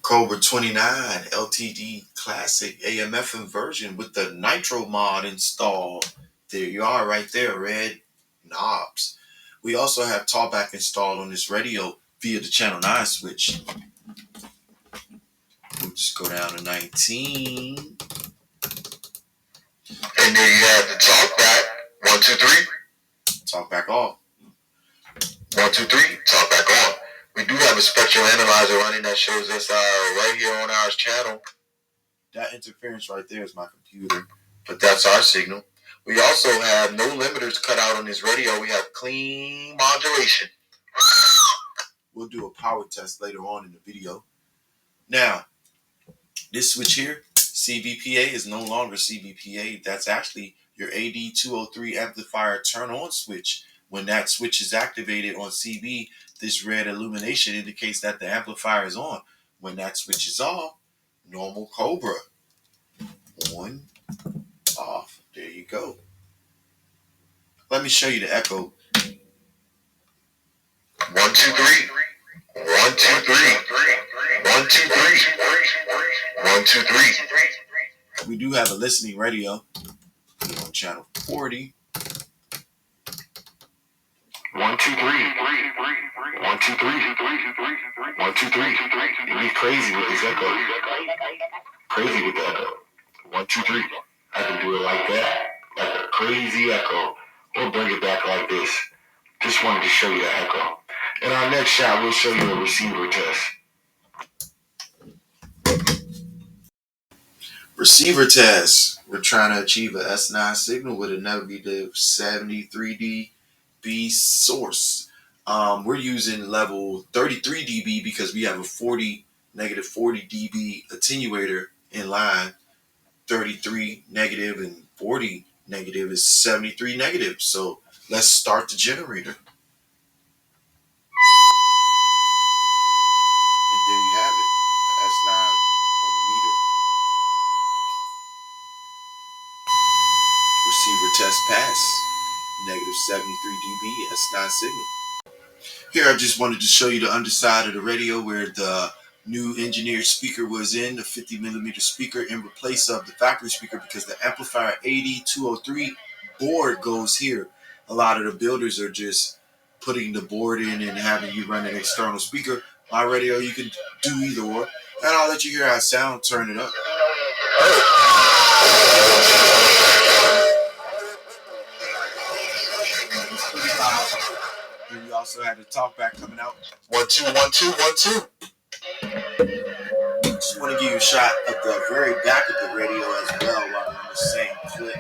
Cobra 29 LTD Classic AMF inversion with the Nitro mod installed. There you are right there, red knobs. We also have talkback installed on this radio via the channel 9 switch. We'll just go down to 19. And there you have the talkback. 1, 2, 3. Talkback off. 1, 2, 3. Talkback on. We do have a spectral analyzer running that shows us right here on our channel. That interference right there is my computer, but that's our signal. We also have no limiters cut out on this radio. We have clean modulation. We'll do a power test later on in the video. Now, this switch here, CBPA, is no longer CBPA. That's actually your AD203 amplifier turn on switch. When that switch is activated on CB, this red illumination indicates that the amplifier is on. When that switch is off, normal Cobra. On, off. There you go. Let me show you the echo. 1, 2, 3. 1, 2, 3. 1, 2, 3. 1, 2, 3. We do have a listening radio on channel 40. 1, 2, 3. 1, 2, 3. 1, 2, 3. It'd be crazy with this echo. Crazy with the echo. 1, 2, 3. I can do it like that, like a crazy echo, or bring it back like this. Just wanted to show you that echo. In our next shot, we'll show you a receiver test. Receiver test. We're trying to achieve a S9 signal with a negative 73 dB source. We're using level 33 dB because we have a negative 40 dB attenuator in line. 33 negative and 40 negative is 73 negative. So let's start the generator. And there you have it, S9 on the meter. Receiver test pass, negative 73 dB S9 signal. Here I just wanted to show you the underside of the radio where the new engineered speaker was in, the 50 millimeter speaker in place of the factory speaker, because the amplifier AD203 board goes here. A lot of the builders are just putting the board in and having you run an external speaker. My radio, you can do either or. And I'll let you hear how it sounds. Turn it up. And we also had the talkback coming out. 1, 2, 1, 2, 1, 2. Just want to give you a shot at the very back of the radio as well while we're on the same clip.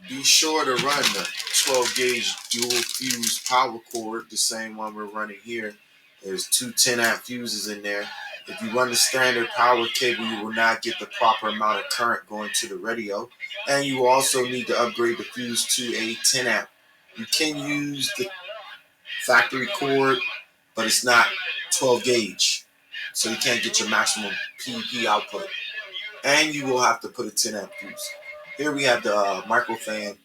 Be sure to run the 12 gauge dual fuse power cord, the same one we're running here. There's two 10 amp fuses in there. If you run the standard power cable, you will not get the proper amount of current going to the radio. And you also need to upgrade the fuse to a 10 amp. You can use the factory cord, but it's not 12 gauge. So you can't get your maximum PEP output. And you will have to put a 10 amp fuse. Here we have the micro fan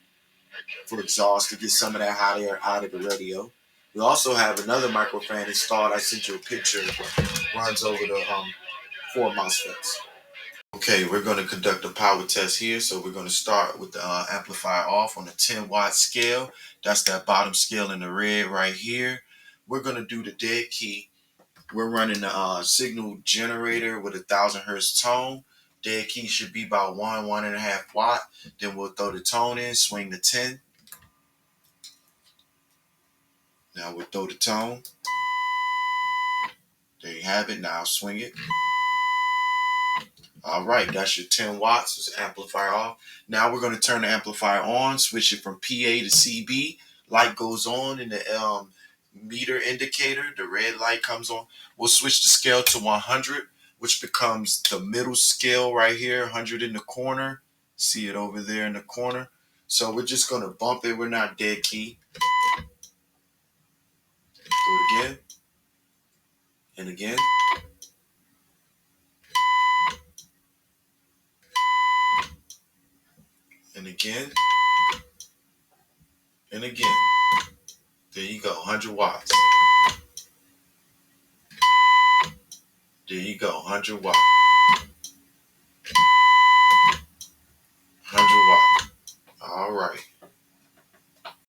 for exhaust to get some of that hot air out of the radio. We also have another micro fan installed. I sent you a picture. Runs over the 4 MOSFETs. Okay, we're going to conduct a power test here. So we're going to start with the amplifier off on a 10 watt scale. That's that bottom scale in the red right here. We're going to do the dead key. We're running the signal generator with 1,000 hertz tone. Dead key should be about 1.5 watt. Then we'll throw the tone in, swing the 10. Now we'll throw the tone. There you have it. Now swing it. All right, that's your 10 watts. It's amplifier off. Now we're going to turn the amplifier on, switch it from PA to CB. Light goes on in the meter indicator. The red light comes on. We'll switch the scale to 100, which becomes the middle scale right here, 100 in the corner. See it over there in the corner. So we're just going to bump it. We're not dead key. Do it again. And again. And again. And again. There you go, 100 watts. There you go, 100 watts.